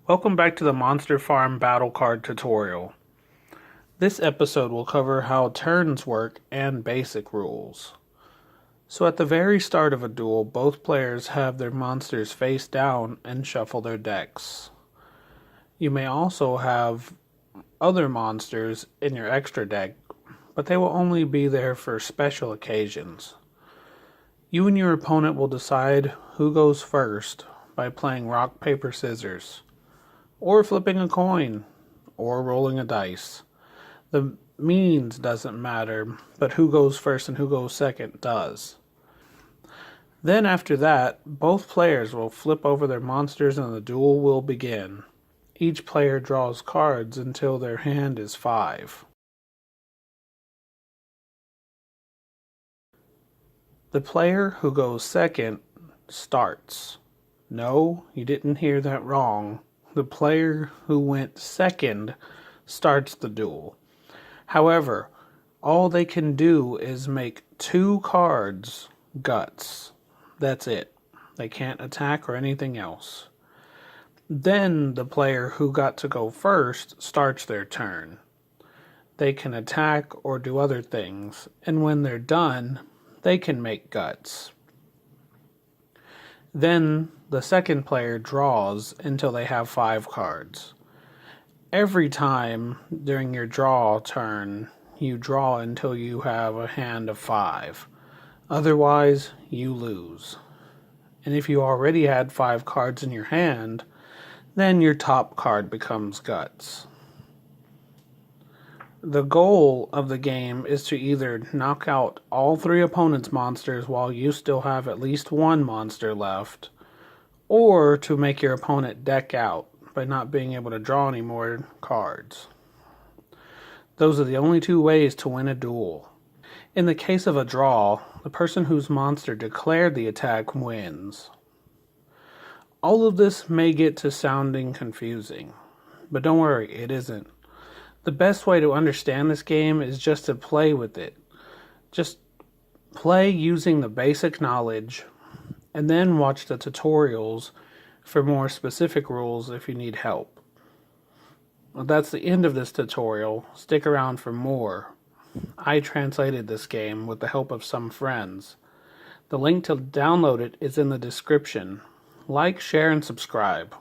Welcome back to the Monster Farm Battle Card tutorial. This episode will cover how turns work and basic rules. So at the very start of a duel, both players have their monsters face down and shuffle their decks. You may also have other monsters in your extra deck, but they will only be there for special occasions. You and your opponent will decide who goes first by playing rock, paper, scissors, or flipping a coin, or rolling a dice. The means doesn't matter, but who goes first and who goes second does. Then after that, both players will flip over their monsters and the duel will begin. Each player draws cards until their hand is 5. The player who goes second starts. No, you didn't hear that wrong. The player who went second starts the duel. However, all they can do is make 2 cards guts. That's it. They can't attack or anything else. Then the player who got to go first starts their turn. They can attack or do other things, and when they're done, they can make guts. Then the second player draws until they have 5 cards. Every time during your draw turn, you draw until you have a hand of 5. Otherwise, you lose. And if you already had 5 cards in your hand, then your top card becomes guts. The goal of the game is to either knock out all 3 opponents' monsters while you still have at least 1 monster left, or to make your opponent deck out by not being able to draw any more cards. Those are the only 2 ways to win a duel. In the case of a draw, the person whose monster declared the attack wins. All of this may get to sounding confusing, but don't worry, it isn't. The best way to understand this game is just to play with it. Just play using the basic knowledge, and then watch the tutorials for more specific rules if you need help. Well, that's the end of this tutorial. Stick around for more. I translated this game with the help of some friends. The link to download it is in the description. Like, share, and subscribe.